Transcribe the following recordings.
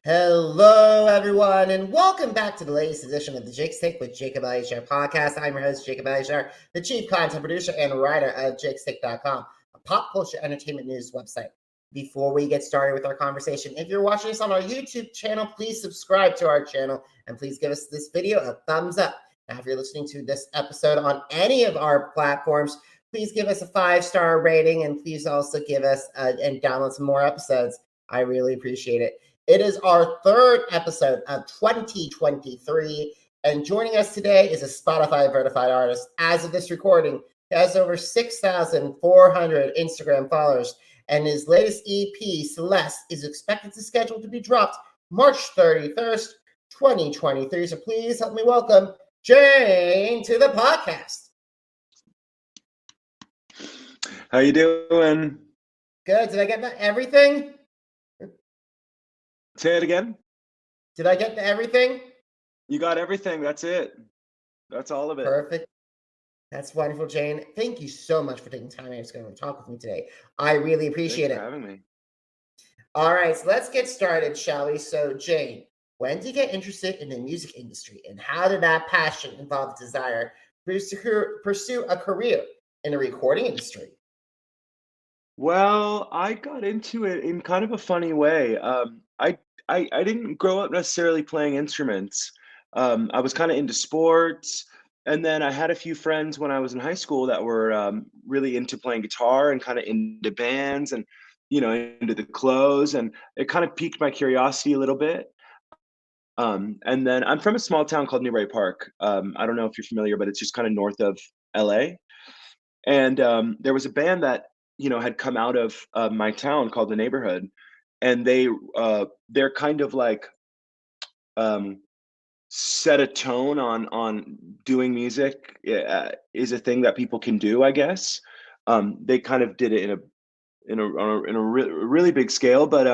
Hello, everyone, and welcome back to the latest edition of the Jake's Take with Jacob Elishar podcast. I'm your host, Jacob Elishar, the chief content producer and writer of jakestake.com, a pop culture entertainment news website. Before we get started with our conversation, if you're watching us on our YouTube channel, please subscribe to our channel and please give us this video a thumbs up. Now, if you're listening to this episode on any of our platforms, please give us a 5-star rating and please also give us and download some more episodes. I really appreciate it. It is our third episode of 2023, and joining us today is a Spotify verified artist. As of this recording, he has over 6,400 Instagram followers, and his latest EP, Celeste, is expected to schedule to be dropped March 31st, 2023. So please help me welcome Jane to the podcast. How you doing? Good. Did I get everything? Say it again. Did I get everything? You got everything. That's it. That's all of it. Perfect. That's wonderful, Jane. Thank you so much for taking time to go talk with me today. I really appreciate Thanks for having me. All right, so let's get started, shall we? So, Jane, when did you get interested in the music industry, and how did that passion involve the desire to pursue a career in the recording industry? Well, I got into it in kind of a funny way. I didn't grow up necessarily playing instruments. I was kind of into sports, and then I had a few friends when I was in high school that were really into playing guitar and kind of into bands and into the clothes, and it kind of piqued my curiosity a little bit. And then I'm from a small town called Newbury Park. I don't know if you're familiar, but it's just kind of north of LA. And there was a band that had come out of my town called The Neighborhood, and they're kind of like set a tone on doing music is a thing that people can do, I guess. They kind of did it in a really big scale, but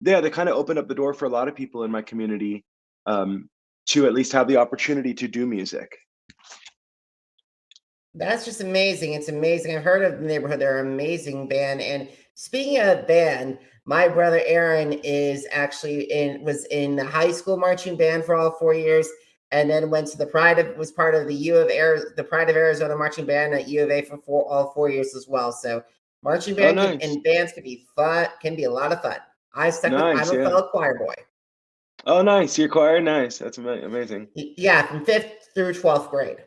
yeah, they kind of opened up the door for a lot of people in my community to at least have the opportunity to do music. That's just amazing. It's amazing. I've heard of the Neighborhood. They're an amazing band. And speaking of band, my brother Aaron was in the high school marching band for all 4 years, and then went to the was part of the Pride of Arizona marching band at U of A for all 4 years as well. So marching band nice. and bands can be fun, can be a lot of fun. I'm a fellow choir boy. Oh, nice. You're choir? Nice. That's amazing. Yeah, from 5th through 12th grade.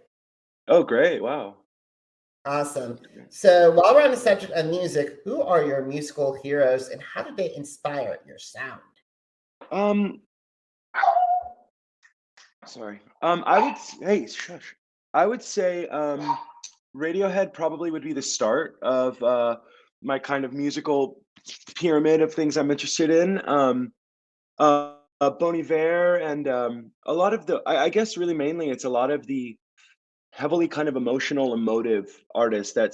Oh, great. Wow. Awesome. So while we're on the subject of music, who are your musical heroes and how did they inspire your sound? Sorry. I would say Radiohead probably would be the start of my kind of musical pyramid of things I'm interested in. Bon Iver and a lot of I guess really mainly it's a lot of the heavily kind of emotive artists that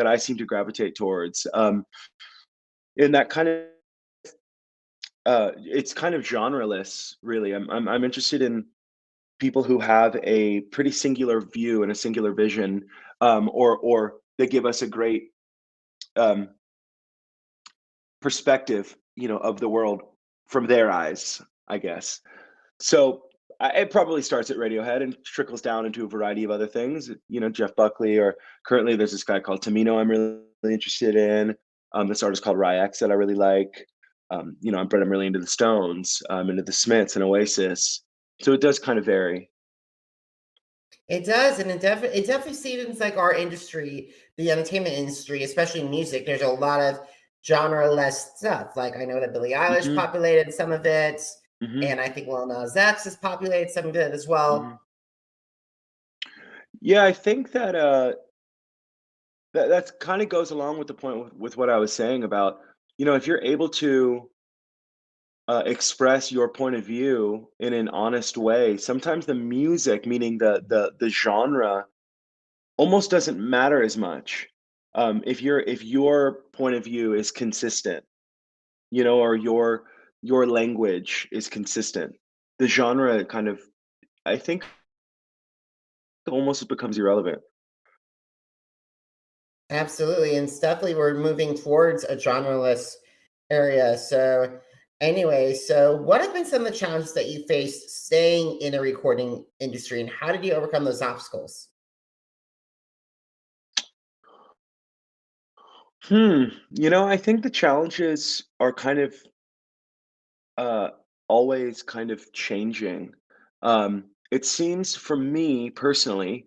I seem to gravitate towards. In that kind of it's kind of genreless, really. I'm interested in people who have a pretty singular view and a singular vision, or they give us a great perspective, of the world from their eyes, I guess. So it probably starts at Radiohead and trickles down into a variety of other things. Jeff Buckley, or currently there's this guy called Tamino I'm really interested in. This artist called Ryex that I really like. I'm really into the Stones, into the Smiths and Oasis. So it does kind of vary. It does, and it definitely seems like our industry, the entertainment industry, especially music, there's a lot of genre-less stuff. Like I know that Billie Eilish populated some of it, and I think Lil Nas X has populated some of it as well. Yeah, I think that that kind of goes along with the point with what I was saying about, if you're able to express your point of view in an honest way, sometimes the music, meaning the genre, almost doesn't matter as much. If your point of view is consistent, or your language is consistent, the genre kind of, I think, almost becomes irrelevant. Absolutely, and definitely we're moving towards a genreless area. So Anyway, so what have been some of the challenges that you faced staying in the recording industry, and how did you overcome those obstacles? I think the challenges are kind of uh, always kind of changing. It seems for me personally,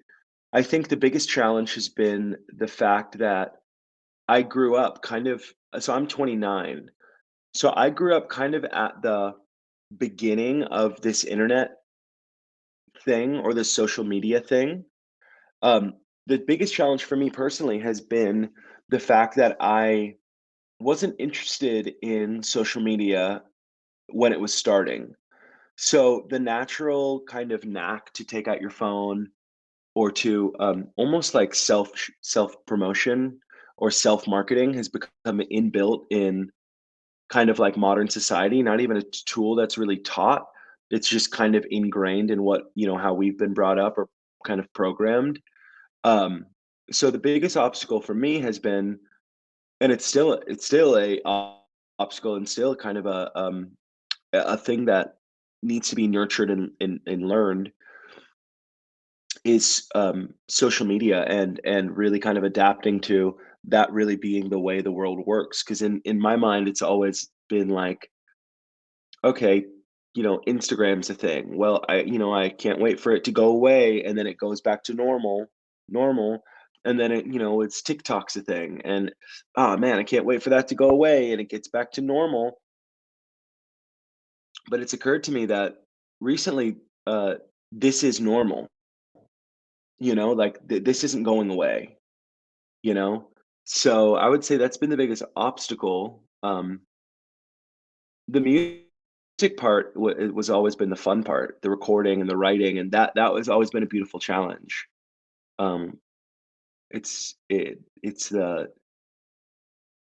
I think the biggest challenge has been the fact that I grew up so I'm 29. So I grew up kind of at the beginning of this internet thing or this social media thing. Um, the biggest challenge for me personally has been the fact that I wasn't interested in social media when it was starting. So the natural kind of knack to take out your phone or to almost like self promotion or self marketing has become inbuilt in kind of like modern society. Not even a tool that's really taught. It's just kind of ingrained in what how we've been brought up or kind of programmed. Um, so the biggest obstacle for me has been, and it's still a obstacle and still kind of a thing that needs to be nurtured and learned is social media and really kind of adapting to that really being the way the world works. Because in my mind, it's always been like, okay, Instagram's a thing. Well, I can't wait for it to go away, and then it goes back to normal, and then it's TikTok's a thing, and oh man, I can't wait for that to go away, and it gets back to normal. But it's occurred to me that recently, this is normal. Like this isn't going away. You know, so I would say that's been the biggest obstacle. The music part it was always been the fun part, the recording and the writing, and that was always been a beautiful challenge. Um, it's the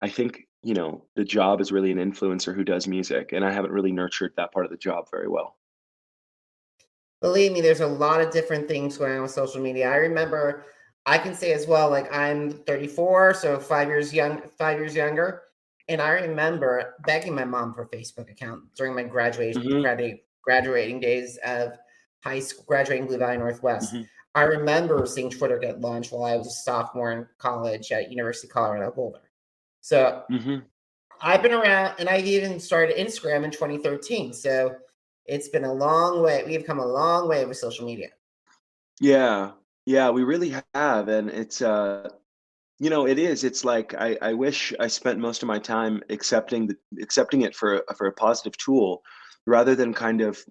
I think the job is really an influencer who does music, and I haven't really nurtured that part of the job very well. Believe me, there's a lot of different things going on with social media. I remember, I can say as well, like I'm 34, so 5 years younger, and I remember begging my mom for a Facebook account during my Hmm. graduating days of high school, graduating Blue Valley Northwest. Hmm. I remember seeing Twitter get launched while I was a sophomore in college at University of Colorado Boulder. So Hmm. I've been around, and I even started Instagram in 2013. So it's been a long way. We've come a long way with social media. Yeah, yeah, we really have, and it's it is. It's like I wish I spent most of my time accepting it for a positive tool, rather than kind of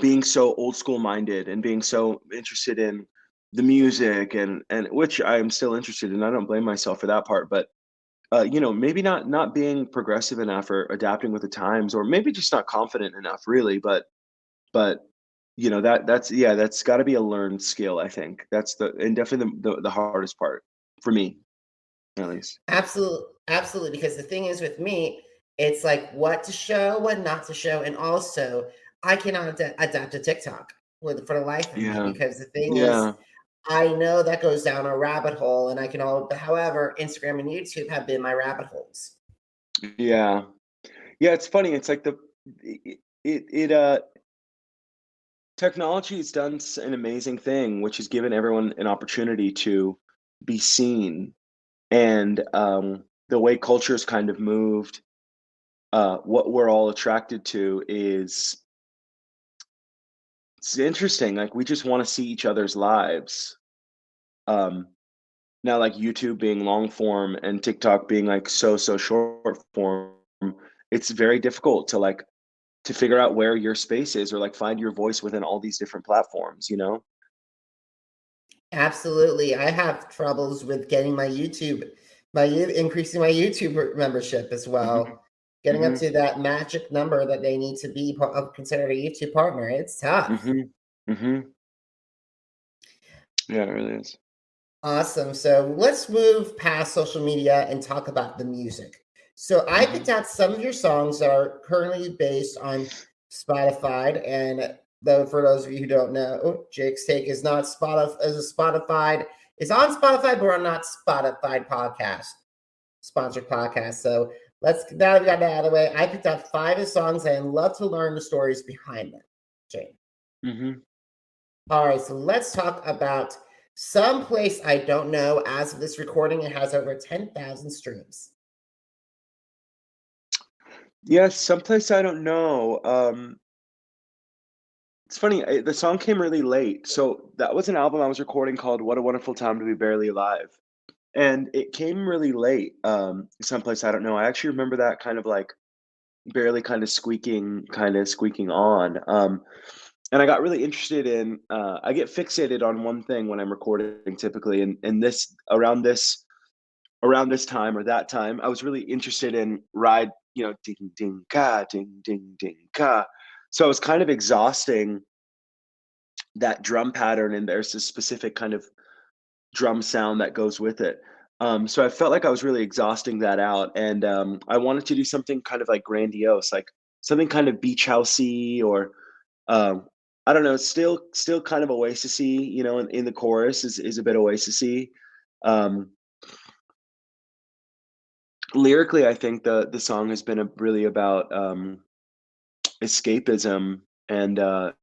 being so old school minded and being so interested in the music and which I am still interested in. I don't blame myself for that part, but maybe not being progressive enough or adapting with the times, or maybe just not confident enough, really. But that's got to be a learned skill. I think that's and definitely the hardest part for me, at least. Absolutely, absolutely. Because the thing is with me, it's like what to show, what not to show, and also I cannot adapt to TikTok for the life of me Yeah, because the thing is, yeah, I know that goes down a rabbit hole, and I can all. However, Instagram and YouTube have been my rabbit holes. yeah, yeah. It's funny. It's like it technology has done an amazing thing, which has given everyone an opportunity to be seen, and the way culture's kind of moved. What we're all attracted to is it's interesting. Like we just want to see each other's lives. Um, Now, like YouTube being long form and TikTok being like so short form, it's very difficult to figure out where your space is or like find your voice within all these different platforms. Absolutely. I have troubles with getting increasing my YouTube membership as Hmm. well. Getting up Hmm. to that magic number that they need to be considered a YouTube partner. It's tough. Hmm. Hmm. Yeah, it really is. Awesome. So let's move past social media and talk about the music. So I picked Hmm. out some of your songs that are currently based on Spotify. And though for those of you who don't know, Jake's Take is not Spotify is a Spotify. It's on Spotify, but we're not Spotify podcast, sponsored podcast. So Now that we got that out of the way, I picked out 5 of songs and I'd love to learn the stories behind them. Jane. Mhm. All right, so let's talk about Someplace I Don't Know. As of this recording, it has over 10,000 streams. Yes, someplace I don't know. It's funny, the song came really late. So that was an album I was recording called "What a Wonderful Time to Be Barely Alive," and it came really late. Someplace I don't know. I actually remember that kind of like barely kind of squeaking on. And I got really interested in. I get fixated on one thing when I'm recording typically, and this around this time or that time, I was really interested in ride, ding ding ka, ding ding ding ka. So it was kind of exhausting that drum pattern, and there's this specific kind of drum sound that goes with it. So I felt like I was really exhausting that out, and I wanted to do something kind of like grandiose, like something kind of beach housey, or um, I don't know, still kind of oasisy, in the chorus is a bit oasisy. Um, Lyrically, I think the song has been really about escapism, and that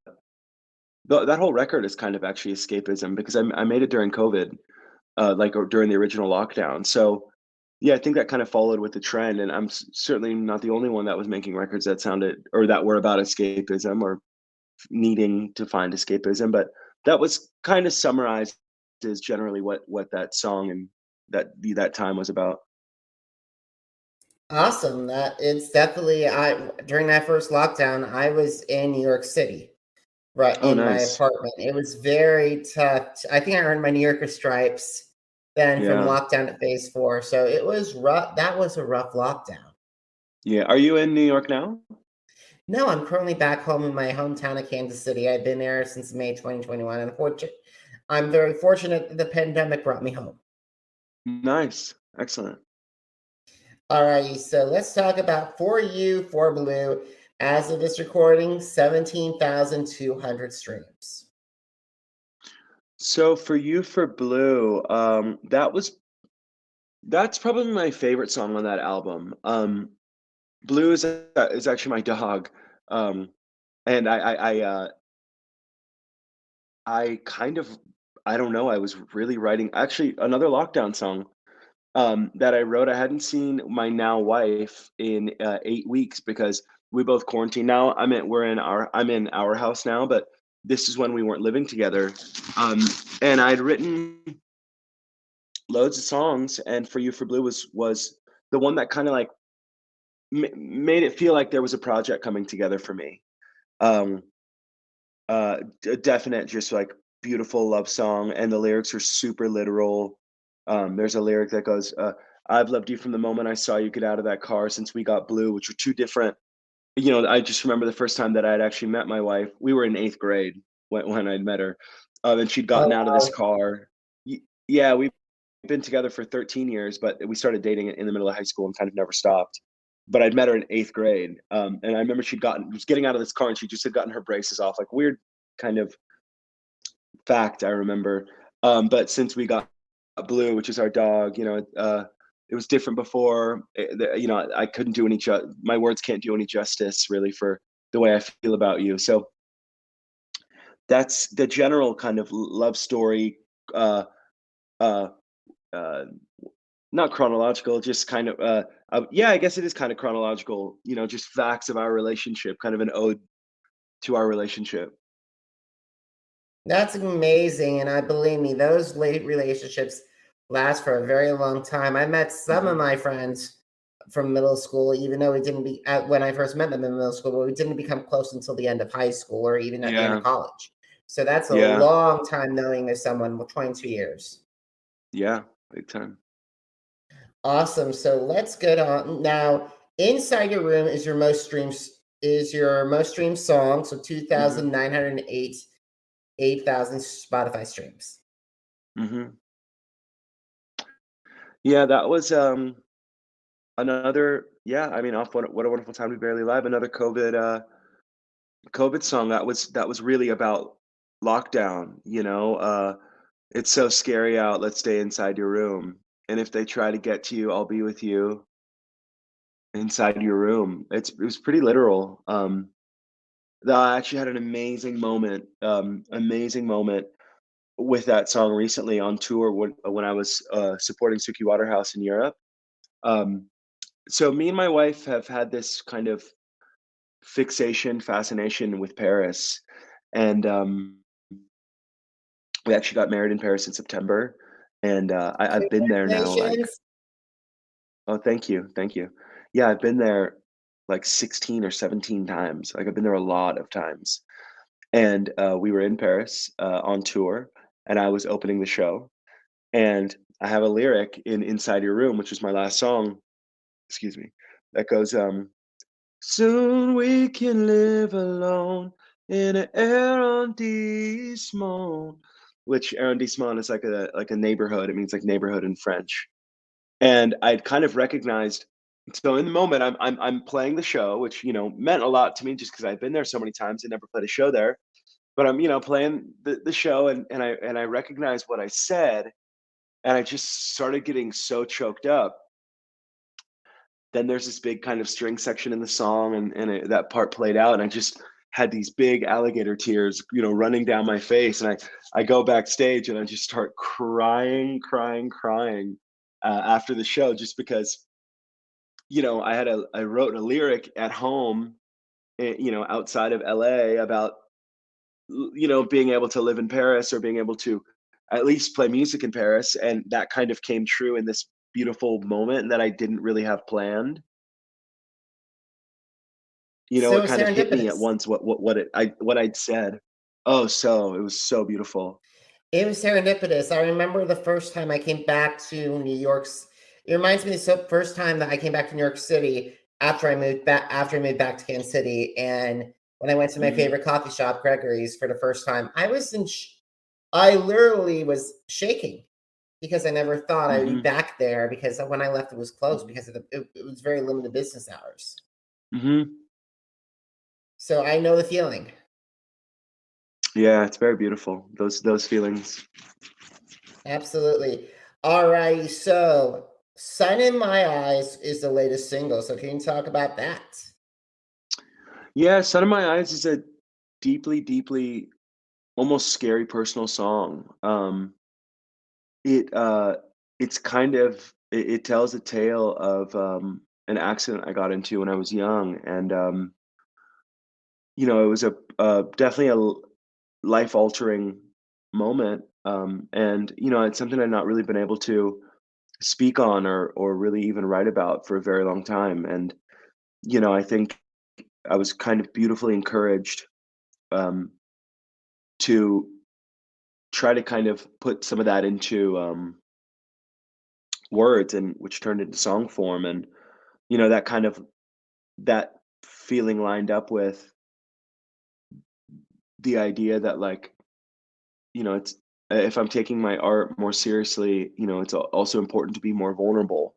whole record is kind of actually escapism because I made it during COVID, like or during the original lockdown. So yeah, I think that kind of followed with the trend, and certainly not the only one that was making records that sounded or that were about escapism or needing to find escapism. But that was kind of summarized as generally what that song and that time was about. Awesome. That it's definitely I during that first lockdown, I was in New York City, right Oh, in my nice. apartment. It was very tough. I think I earned my New Yorker stripes then from Yeah. lockdown to phase 4. So it was rough. That was a rough lockdown. Yeah. Are you in New York now? No, I'm currently back home in my hometown of Kansas City. I've been there since May 2021. And I'm very fortunate that the pandemic brought me home. Nice. Excellent. All righty, so let's talk about For You, For Blue. As of this recording, 17,200 streams. So for you for Blue, that's probably my favorite song on that album. Blue is actually my dog. Um, and I kind of I don't know, I was really writing actually another lockdown song that I wrote. I hadn't seen my now wife in 8 weeks because we both quarantined. Now I'm in our house now, but this is when we weren't living together. Um, and I'd written loads of songs, and For You for Blue was the one that kind of like made it feel like there was a project coming together for me. Um, a definite, just like beautiful love song, and the lyrics are super literal. There's a lyric that goes, "I've loved you from the moment I saw you get out of that car since we got blue," which are two different. I just remember the first time that I had actually met my wife. We were in 8th grade when I'd met her, and she'd gotten Oh, out of this car. Yeah, we've been together for 13 years, but we started dating in the middle of high school and kind of never stopped. But I'd met her in 8th grade, and I remember was getting out of this car, and she just had gotten her braces off, like weird kind of fact I remember. But since we got Blue, which is our dog, it was different before. I couldn't do my words can't do any justice really for the way I feel about you. So that's the general kind of love story. Uh, uh, uh, Not chronological, just kind of. Yeah, I guess it is kind of chronological. Just facts of our relationship, kind of an ode to our relationship. that's amazing. And I believe me, those late relationships last for a very long time. I met some of Hmm. my friends from middle school, even though we didn't be when I first met them in middle school, but we didn't become close until the end of high school or even at the end of Yeah, college. So that's a yeah, long time knowing of someone, 22 years. yeah, big time. Awesome. So let's get on now. Inside Your Room is your most streamed song. So Hmm. 2,908, 8,000 Spotify streams. Hmm. Yeah, that was another. Yeah, I mean, off what a wonderful time to be barely alive. Another COVID song that was really about lockdown. It's so scary out. Let's stay inside your room. And if they try to get to you, I'll be with you. inside your room. It was pretty literal. I actually had an amazing moment with that song recently on tour when I was supporting Suki Waterhouse in Europe. Um, so me and my wife have had this kind of fascination with Paris, and we actually got married in Paris in September, and I've been there now. Like, Congratulations. oh, thank you, thank you. Yeah, I've been there like 16 or 17 times. Like, I've been there a lot of times. And we were in Paris on tour, and I was opening the show. And I have a lyric in "Inside Your Room," which is my last song. Excuse me. That goes, "Soon we can live alone in an arrondissement," which arrondissement is like a neighborhood. It means like neighborhood in French. And I'd kind of recognized. So in the moment, I'm playing the show, which meant a lot to me just because I'd been there so many times and never played a show there. But I'm playing the show, and I recognized what I said, and I just started getting so choked up. Then there's this big kind of string section in the song, that part played out, and I just had these big alligator tears, running down my face, and I go backstage and I just start crying, crying, crying after the show, just because I wrote a lyric at home, outside of LA about being able to live in Paris or being able to at least play music in Paris, and that kind of came true in this beautiful moment that I didn't really have planned. It So kind of hit me at serendipitous. once what I'd said. Oh, so it was so beautiful. It was serendipitous. I remember the first time I came back to New York's it reminds me of the first time that I came back to New York City after I moved back to Kansas City, and when I went to my Mhm, favorite coffee shop, Gregory's, for the first time, I literally was shaking because I never thought I would be mhm, back there because when I left, it was closed mhm, because it was very limited business hours. mhm. So I know the feeling. Yeah, it's very beautiful. Those feelings. Absolutely. All right. So, Sun in My Eyes is the latest single. So, can you talk about that? Yeah, "Sun in My Eyes" is a deeply, deeply, almost scary personal song. It, it's kind of it tells a tale of, an accident I got into when I was young, and, it was definitely life-altering moment, and, it's something I've not really been able to speak on or really even write about for a very long time, and, I think I was kind of beautifully encouraged, um, to try to kind of put some of that into, words, and which turned into song form, and, that kind of that feeling lined up with the idea that, like, it's if I'm taking my art more seriously, it's also important to be more vulnerable.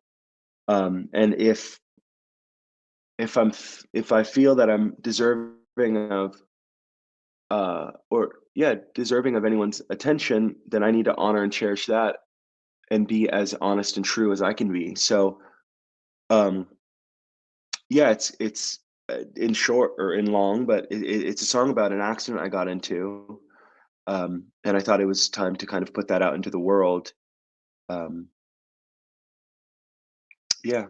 And if I feel that I'm deserving of or yeah, deserving of anyone's attention, then I need to honor and cherish that and be as honest and true as I can be. So, um, yeah, it's in short or in long, but it's a song about an accident I got into, and I thought it was time to kind of put that out into the world. Um, yeah,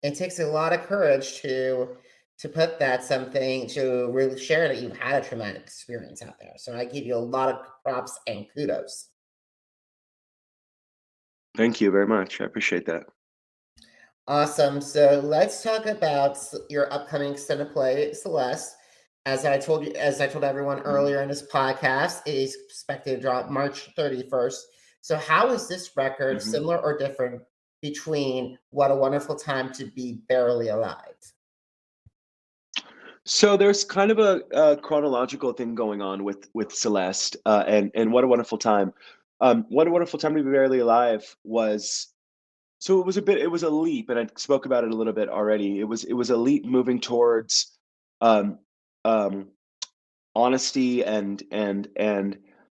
It takes a lot of courage to put that something to really share that you've had a traumatic experience out there. So, I give you a lot of props and kudos. thank you very much. I appreciate that. Awesome. So let's talk about your upcoming extended play, Celeste. As I told everyone Mhm, earlier in this podcast, it is expected to drop March 31st. So, how is this record mhm. similar or different between What a Wonderful Time to Be Barely Alive? So there's kind of a chronological thing going on with Celeste, and What a Wonderful Time. What a Wonderful Time to Be Barely Alive was so it was a leap, and I spoke about it a little bit already. It was a leap moving towards um, um, honesty and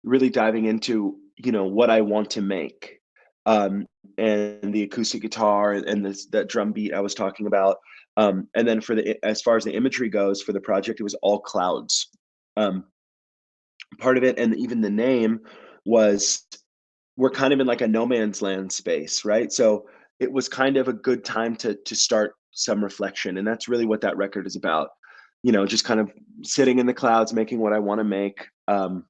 really diving into what I want to make. and the acoustic guitar and that drum beat I was talking about. And then as far as the imagery goes for the project, it was all clouds. Um, Part of it, and even the name was, we're kind of in like a no man's land space, right? So it was kind of a good time to start some reflection, and that's really what that record is about. Just kind of sitting in the clouds, making what I want to make, kind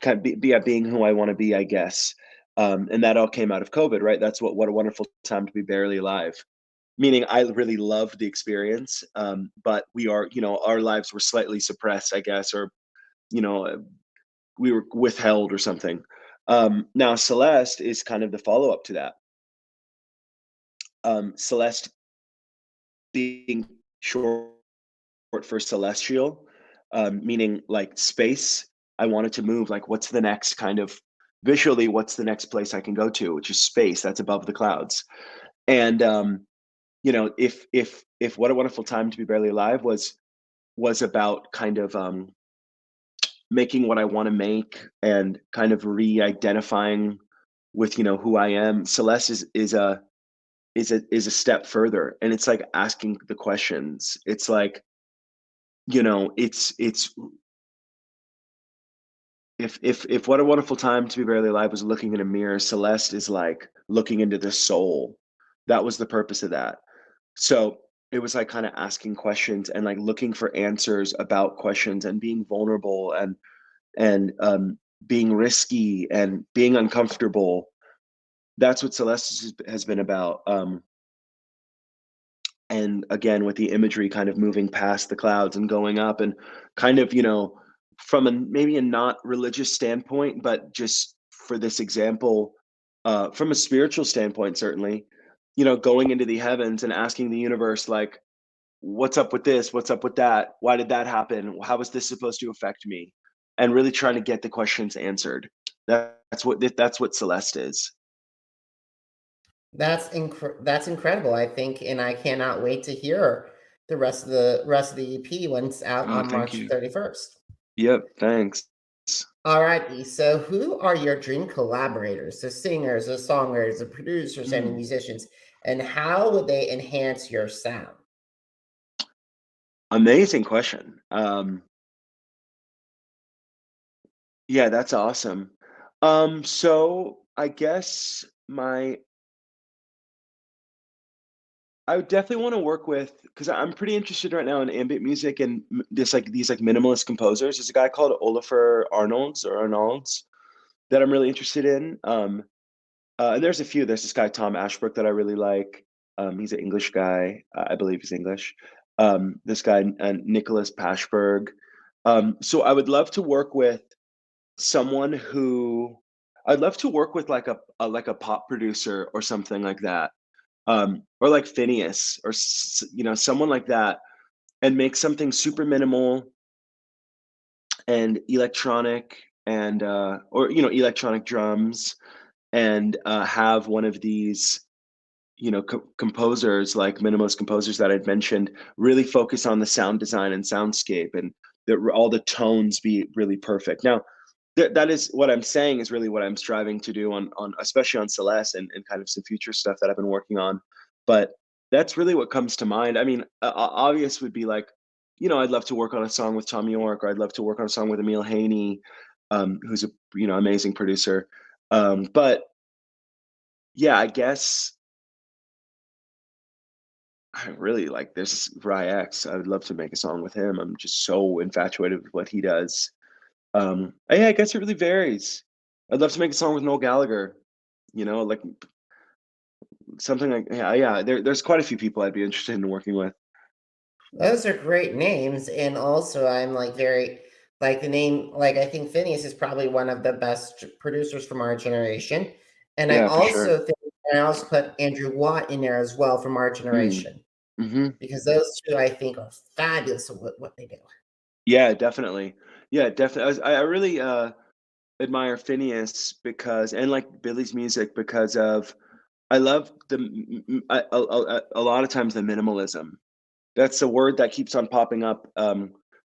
of being who I want to be, I guess. And that all came out of COVID, right? That's what a wonderful time to be barely alive. Meaning, I really loved the experience, but our lives were slightly suppressed, I guess, or you know, uh, we were withheld or something. Now, Celeste is kind of the follow up to that. Celeste being short for celestial, meaning like space. I wanted to move, like, what's the next kind of visually, what's the next place I can go to, which is space that's above the clouds. And if What a Wonderful Time to Be Barely Alive was about kind of making what I want to make and kind of re-identifying with who I am. Celeste is a step further, and it's like asking the questions. It's like, it's if What a Wonderful Time to Be Barely Alive was looking in a mirror, Celeste is like looking into the soul. That was the purpose of that. So it was like kind of asking questions and like looking for answers about questions and being vulnerable and being risky and being uncomfortable. That's what Celeste has been about. And again, with the imagery kind of moving past the clouds and going up, and kind of, from maybe a not religious standpoint, but just for this example, from a spiritual standpoint, certainly, going into the heavens and asking the universe, like, what's up with this? What's up with that? Why did that happen? How is this supposed to affect me? And really trying to get the questions answered. That's what Celeste is. That's incredible, I think, and I cannot wait to hear the rest of the EP when it's out Oh, on thank March you. 31st. Yep, thanks. Alrighty, so who are your dream collaborators, the singers, the songwriters, the producers, and the Mm, musicians, and how would they enhance your sound? amazing question. Yeah, that's awesome. So I guess I would definitely want to work with, because I'm pretty interested right now in ambient music and these like minimalist composers. There's a guy called Olafur Arnolds that I'm really interested in. And there's a few. There's this guy Tom Ashbrook that I really like. He's an English guy. I believe he's English. This guy Nicholas Pashberg. So I would love to work with someone who I'd love to work with, like a pop producer or something like that, or like Phineas or someone like that, and make something super minimal and electronic, and or electronic drums, and have one of these composers, like minimalist composers that I'd mentioned, really focus on the sound design and soundscape, and that all the tones be really perfect. Now, that is what I'm saying is really what I'm striving to do on especially on Celeste, and kind of some future stuff that I've been working on. But that's really what comes to mind. I mean, obvious would be like, I'd love to work on a song with Tom York, or I'd love to work on a song with Emil Haney, who's a amazing producer. But yeah, I guess I really like this X. I would love to make a song with him. I'm just so infatuated with what he does. Yeah, I guess it really varies. I'd love to make a song with Noel Gallagher, like something like, yeah. There's quite a few people I'd be interested in working with. Those are great names, and also I'm like very like the name. Like I think Phineas is probably one of the best producers from our generation, and I Yeah, for sure. also think I also put Andrew Watt in there as well from our Mm. generation Hmm. because those two I think are fabulous at what they do. Yeah, definitely. Yeah, definitely. I really admire Phineas because, and like Billy's music, because of, I love a lot of times the minimalism. That's the word that keeps on popping up,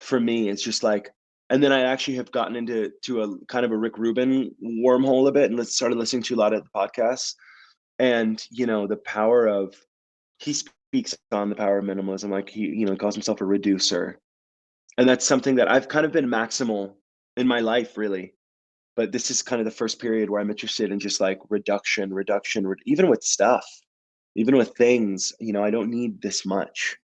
for me. It's just like, and then I actually have gotten into a kind of a Rick Rubin wormhole a bit, and started listening to a lot of the podcasts. And, the power of he speaks on the power of minimalism, like he calls himself a reducer. And that's something that I've kind of been maximal in my life, really. But this is kind of the first period where I'm interested in just like reduction, reduction, even with stuff, even with things, I don't need this much.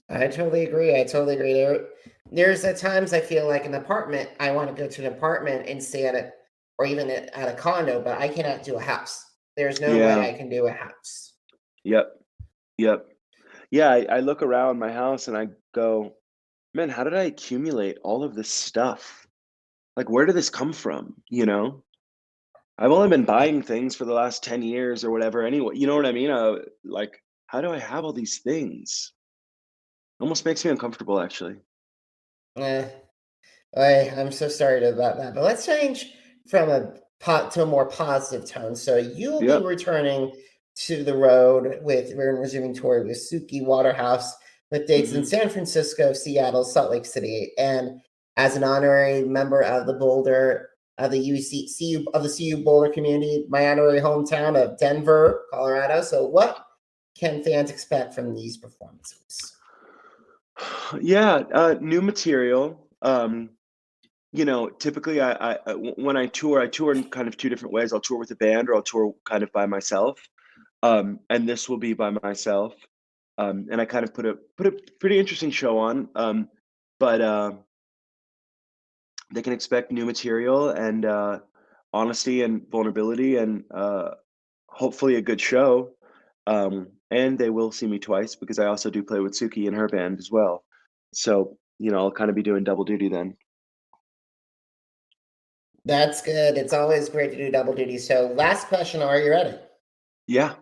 I totally agree. I totally agree. There's at times I feel like an apartment. I want to go to an apartment and stay at it, or even at a condo, but I cannot do a house. There's no way Yeah. I can do a house. Yep. Yep. Yeah. I look around my house and I go, man, how did I accumulate all of this stuff? Like, where did this come from? I've only been buying things for the last 10 years or whatever anyway. You know what I mean? Like, how do I have all these things? Almost makes me uncomfortable, actually. Eh, I'm so sorry about that. But let's change from to a more positive tone. So you'll be Yep. returning to the road we're resuming tour with Suki Waterhouse with dates in Hmm. San Francisco, Seattle, Salt Lake City, and as an honorary member of the Boulder of the CU Boulder community, my honorary hometown of Denver, Colorado. So what can fans expect from these performances? Yeah, new material. Typically when I tour in kind of two different ways. I'll tour with a band or I'll tour kind of by myself. And this will be by myself. And I kind of put a pretty interesting show on. But they can expect new material and honesty and vulnerability and hopefully a good show. And they will see me twice because I also do play with Suki and her band as well. So, I'll kind of be doing double duty then. That's good. It's always great to do double duty. So, last question, are you ready? Yeah.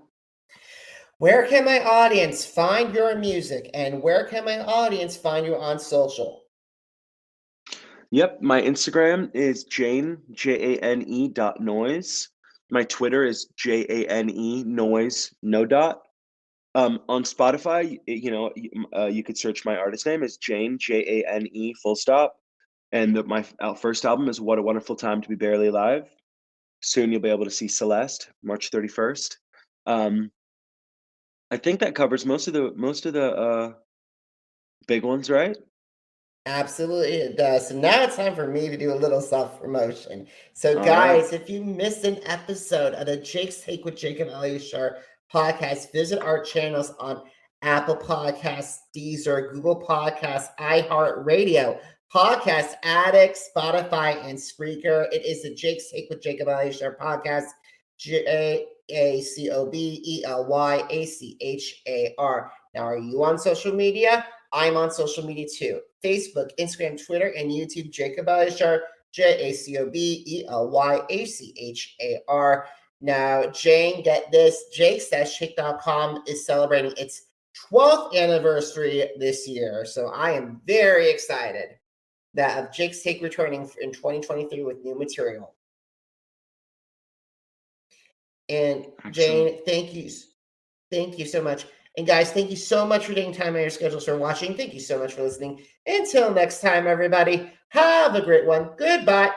Where can my audience find your music and where can my audience find you on social? Yep. My Instagram is Jane, Jane. My Twitter is Jane noise, no dot. On Spotify, you could search my artist name as Jane, full stop. And my first album is What a Wonderful Time to Be Barely Alive. Soon you'll be able to see Celeste, March 31st. Um, I think that covers most of the big ones, right? Absolutely, it does. So now it's time for me to do a little self promotion. So, All right. guys, if you missed an episode of the Jake's Take with Jacob Elliott podcast, visit our channels on Apple Podcasts, Deezer, Google Podcasts, iHeartRadio, Podcast Addict, Spotify, and Spreaker. It is the Jake's Take with Jacob Elliott podcast. JACOBELYACHAR. Now, are you on social media? I'm on social media too. Facebook, Instagram, Twitter, and YouTube, Jacob Elliott, JACOBELYACHAR. Now, Jane, get this, jakes-shake.com is celebrating its 12th anniversary this year. So I am very excited that of Jake's Take returning in 2023 with new material. And Excellent. Jane, thank you. Thank you so much. And guys, thank you so much for taking time out of your schedules for watching. Thank you so much for listening. Until next time, everybody, have a great one. Goodbye.